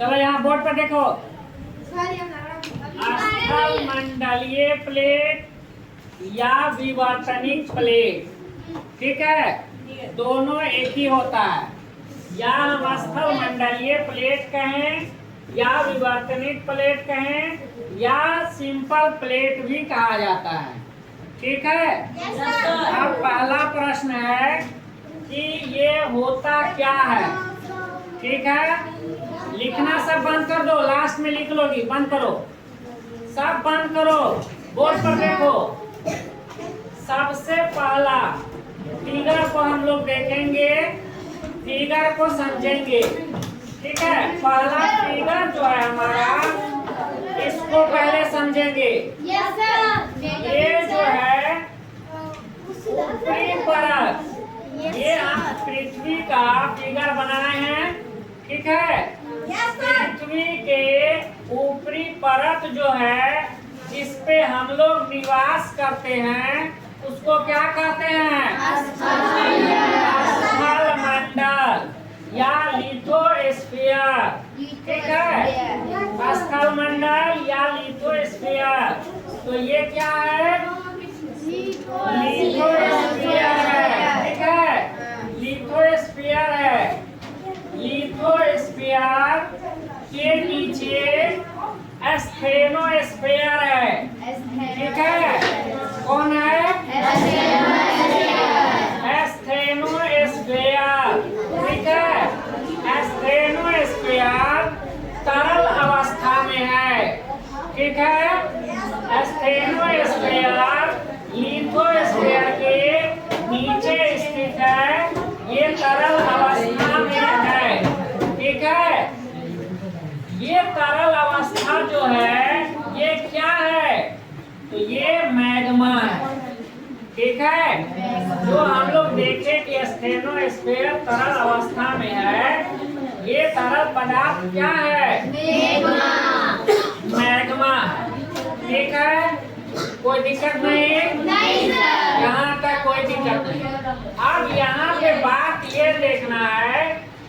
चलो यहाँ बोर्ड पर देखो, स्थल मंडलीय प्लेट या विवर्तनिक प्लेट, ठीक है, दोनों एक ही होता है। या हम स्थल मंडलीय प्लेट कहें या विवर्तनिक प्लेट कहें या सिंपल प्लेट भी कहा जाता है, ठीक है। अब पहला प्रश्न है कि ये होता क्या है, ठीक है। लिखना सब बंद कर दो, लास्ट में लिख लोगी, बंद करो, सब बंद करो, बोर्ड पर देखो। सबसे पहला फिगर को हम लोग देखेंगे, फिगर को समझेंगे, ठीक है। पहला फिगर जो है हमारा, इसको पहले समझेंगे। ये जो है ऊपरी परत, ये हम पृथ्वी का फिगर बनाए हैं, ठीक है। पृथ्वी के ऊपरी परत जो है जिस पे हम लोग निवास करते हैं उसको क्या कहते हैं? स्थल मंडल या लिथोस्फीयर, ठीक है। स्थल मंडल या लिथोस्फीयर, तो ये क्या है? लिथोस्फीयर है, ठीक है, लिथोस्फीयर है। लिथोस्फीयर के नीचे स्टेनोस्फीयर है, ठीक है। कौन है? स्टेनोस्फीयर, ठीक है। स्टेनोस्फीयर तरल अवस्था में है, ठीक है। स्टेनोस्फीयर लिथोस्फीयर के नीचे स्थित है, ये तरल अवस्था में है, ठीक है। ये तरल अवस्था जो है ये क्या है? तो ये मैग्मा है, ठीक है। जो हम लोग देखे कि स्टेनोस्फीयर तरल अवस्था में है, ये तरल पदार्थ क्या है? मैग्मा, ठीक है। कोई दिक्कत नहीं, यहाँ तक कोई दिक्कत नहीं। अब यहाँ पे बात ये देखना है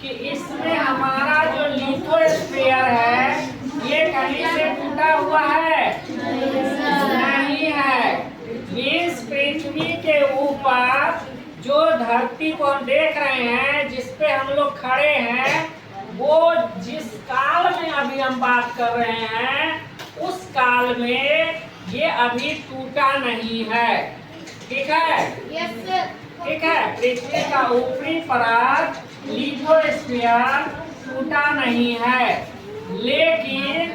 कि इसमें हमारा जो लिथोस्फीयर है ये कहीं से टूटा हुआ है? नहीं है। मीन्स पृथ्वी के ऊपर जो धरती को हम देख रहे हैं, जिस पे हम लोग खड़े हैं, वो जिस काल में अभी हम बात कर रहे हैं उस काल में ये अभी टूटा नहीं है, ठीक है। ठीक है, पृथ्वी का ऊपरी परत लिथोस्फीयर टूटा नहीं है, लेकिन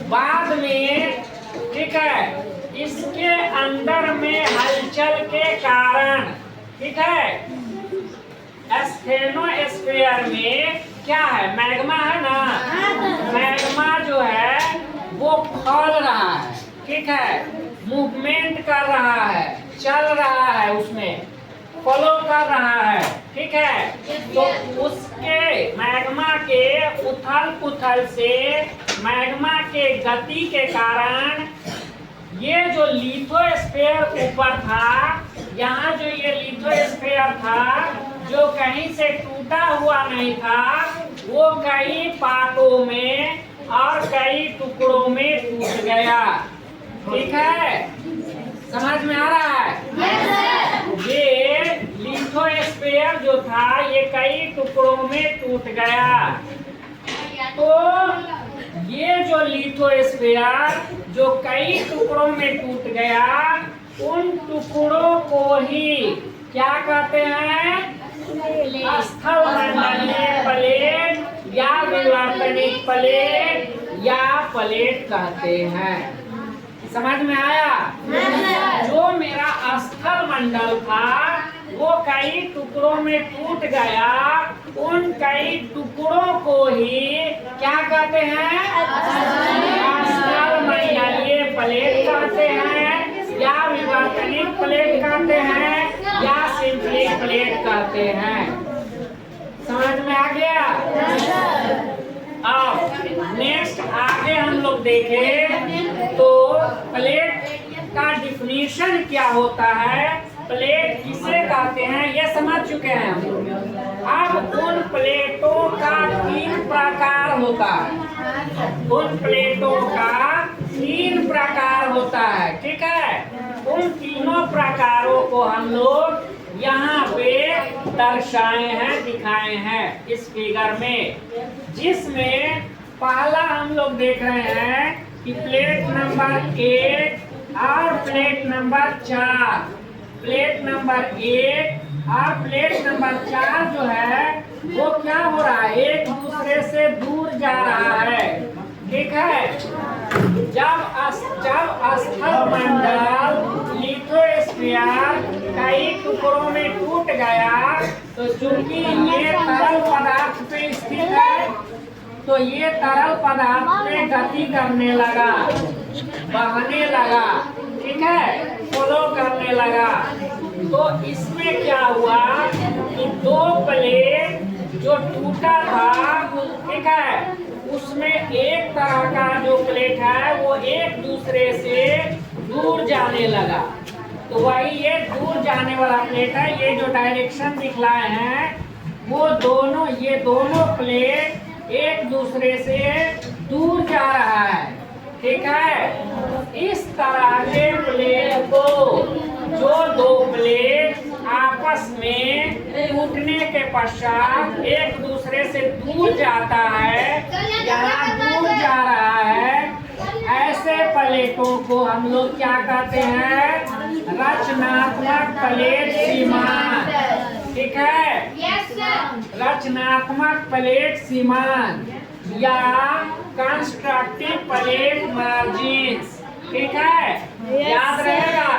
बाद में, ठीक है, इसके अंदर में हलचल के कारण, ठीक है, स्टेनोस्फीयर में क्या है? मैग्मा है ना। मैग्मा जो है वो फैल रहा है, ठीक है, मूवमेंट कर रहा है, चल रहा है, उसमें फॉलो कर रहा है, ठीक है। तो उसके मैग्मा के उथल पुथल से, मैग्मा के गति के कारण ये जो लिथोस्फीयर ऊपर था, यहाँ जो ये लिथोस्फीयर था जो कहीं से टूटा हुआ नहीं था, वो कई पार्टों में और कई टुकड़ों में टूट गया, ठीक है। समझ में आ रहा है? ये लिथोस्फीयर जो था ये कई टुकड़ों में टूट गया। तो ये जो लिथोस्फीयर जो कई टुकड़ों में टूट गया, उन टुकड़ों को ही क्या कहते हैं? स्थल मंडलीय प्लेट या विवर्तनिक प्लेट या प्लेट कहते हैं। समझ में आया? जो मेरा स्थल मंडल था वो कई टुकड़ों में टूट गया, उन कई टुकड़ों को ही क्या कहते हैं? स्थल मंडलीय प्लेट कहते हैं या विवर्तनिक प्लेट कहते हैं या सिंपली प्लेट कहते हैं। समझ में आ गया? अब नेक्स्ट आगे हम लोग देखें तो प्लेट का डिफिनीशन क्या होता है, प्लेट किसे कहते हैं, ये समझ चुके हैं हम। अब उन प्लेटों का 3 प्रकार होता है। उन प्लेटों का 3 प्रकार होता है, ठीक है। उन तीनों प्रकारों को हम लोग यहाँ पे दर्शाए हैं, दिखाए हैं इस फिगर में, जिसमें पहला हम लोग देख रहे हैं कि प्लेट नंबर 1 और प्लेट नंबर 4, प्लेट नंबर 1 और प्लेट नंबर 4 जो है वो क्या हो रहा है, एक दूसरे से दूर जा रहा है, ठीक है। जब स्थल मंडल लिथोस्फीयर कई टुकड़ों में टूट गया तो चूंकि ये तरल पदार्थ पे स्थित है तो ये तरल पदार्थ में गति करने लगा, बहने लगा, ठीक है, फ्लो करने लगा। तो इसमें क्या हुआ कि 2 प्लेट जो टूटा था, ठीक है, उसमें एक तरह का जो प्लेट है वो एक दूसरे से दूर जाने लगा। तो वही ये दूर जाने वाला प्लेट है। ये जो डायरेक्शन दिखलाए हैं वो दोनों, ये दोनों प्लेट एक दूसरे से दूर जा रहा है, ठीक है। इस तरह के प्लेट को, जो 2 प्लेट आपस में टूटने के पश्चात एक दूसरे से दूर जाता है, यहाँ दूर जा रहा है, ऐसे प्लेटों को हम लोग क्या कहते हैं, रचनात्मक प्लेट सीमांत, ठीक है। रचनात्मक प्लेट सीमांत या कंस्ट्रक्टिव प्लेट मार्जिन्स, ठीक है, याद रहेगा।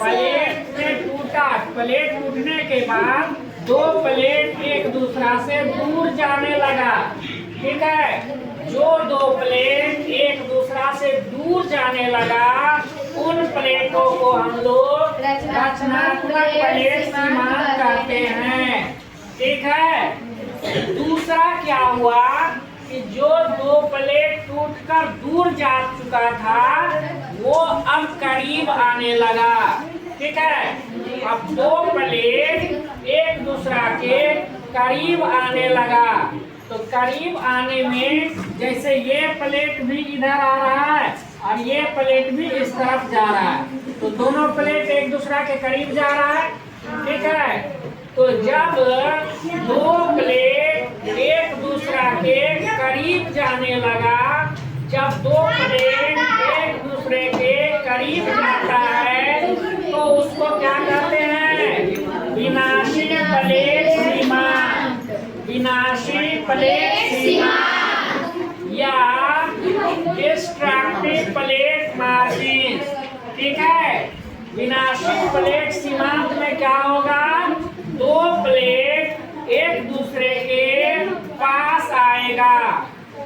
प्लेट में टूटा, प्लेट टूटने के बाद 2 प्लेट एक दूसरा से दूर जाने लगा, ठीक है। जो 2 प्लेट एक दूसरा से दूर जाने लगा उन प्लेटों को हम लोग रचनात्मक प्लेट सीमांत कहते हैं, ठीक है। दूसरा क्या हुआ कि जो 2 प्लेट टूटकर दूर जा चुका था वो अब करीब आने लगा, ठीक है। अब 2 प्लेट एक दूसरा के करीब आने लगा। तो करीब आने में जैसे ये प्लेट भी इधर आ रहा है और ये प्लेट भी इस तरफ जा रहा है, तो दोनों प्लेट एक दूसरा के करीब जा रहा है, ठीक है। तो जब 2 प्लेट एक दूसरा के करीब जाने लगा, जब 2 प्लेट एक दूसरे के करीब जाता है तो उसको क्या कहते हैं, विनाशी प्लेट सीमांत, विनाशी प्लेट सीमांत या डिस्ट्रक्टिव प्लेट मार्जिन्स, ठीक है। विनाशी प्लेट सीमांत में क्या होगा, 2 प्लेट एक दूसरे के पास आएगा,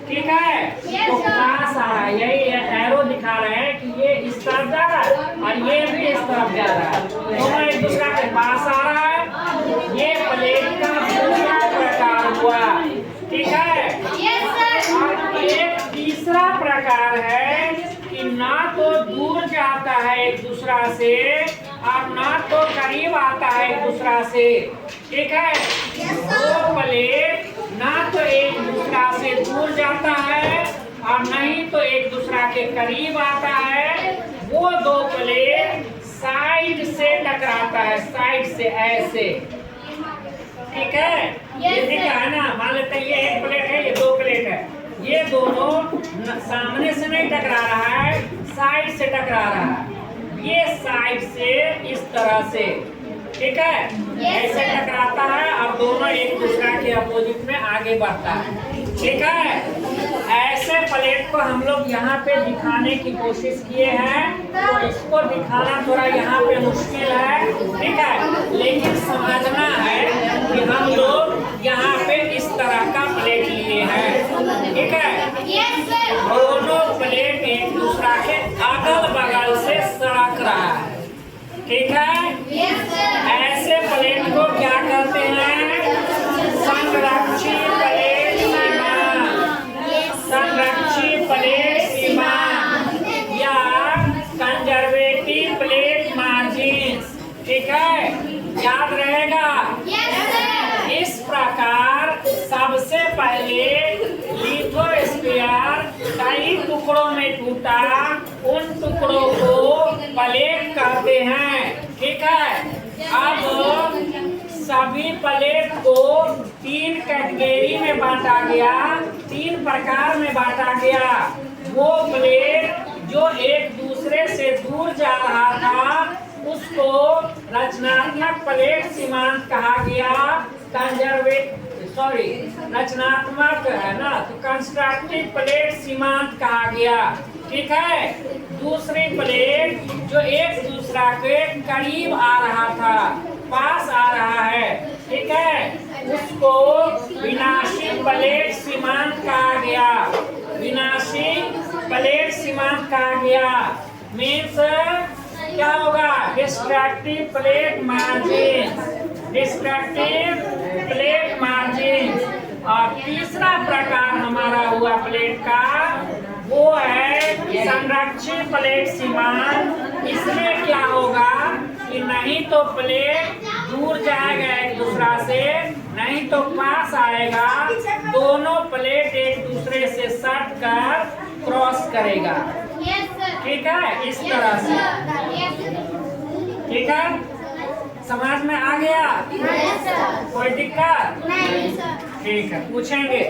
ठीक है। तो पास आ रहा है, यही एरो दिखा रहे हैं कि ये इस तरफ जा रहा है और ये भी इस तरफ जा रहा है, दोनों एक दूसरे के पास आ रहा है। ये प्लेट का दूसरा प्रकार हुआ, ठीक है। और एक तीसरा प्रकार है कि ना तो दूर जाता है एक दूसरा से और ना तो करीब आता है एक दूसरा से, ठीक है। 2 प्लेट ना तो एक दूसरा से दूर जाता है और नहीं तो एक दूसरा के करीब आता है। वो 2 प्लेट साइड से टकराता है, साइड से ऐसे, ठीक है। ये दिखा है ना, मान लेते हैं ये एक प्लेट है, ये 2 प्लेट है, ये दोनों सामने से नहीं टकरा रहा है, साइड से टकरा रहा है। ये साइड से इस तरह से, ठीक है, ऐसे टकराता है और दोनों एक दूसरे के अपोजिट में आगे बढ़ता है, ठीक है। ऐसे प्लेट को हम लोग यहाँ पे दिखाने की कोशिश किए हैं, तो इसको दिखाना थोड़ा यहाँ पे मुश्किल है, ठीक है, लेकिन समझना है कि हम लोग यहाँ पे इस तरह का प्लेट लिए हैं, ठीक है। दोनों प्लेट एक दूसरा के अगल बगल से सड़क रहा है, ठीक है। ऐसे प्लेट को क्या कहते हैं, संरक्षित प्लेट सीमांत, संरक्षित प्लेट सीमांत या कंजर्वेटिव प्लेट मार्जिन्स, ठीक है, याद रहेगा। इस प्रकार सबसे पहले टूटा उन टुकड़ों को प्लेट कहते हैं। ठीक है, अब सभी प्लेट को 3 कैटेगरी में बांटा गया, 3 प्रकार में बांटा गया। वो प्लेट जो एक दूसरे से दूर जा रहा था उसको रचनात्मक प्लेट सीमांत कहा गया। रचनात्मक है ना, तो कंस्ट्रक्टिव प्लेट सीमांत कहा गया। ठीक है, दूसरी प्लेट जो एक दूसरा के करीब आ रहा था, पास आ रहा है, ठीक है, उसको विनाशी प्लेट सीमांत कहा गया। विनाशी प्लेट सीमांत कहा गया। मीन्स क्या होगा? Destructive plate margin, destructive plate margin. और तीसरा प्रकार हमारा हुआ प्लेट का, वो है संरक्षित प्लेट सीमांत। इसमें क्या होगा कि नहीं तो प्लेट दूर जाएगा एक दूसरा से, नहीं तो पास आएगा, दोनों प्लेट एक दूसरे से सट कर क्रॉस करेगा। ठीक है, इस तरह से। ठीक है, समझ में आ गया? कोई दिक्कत? ठीक है, पूछेंगे।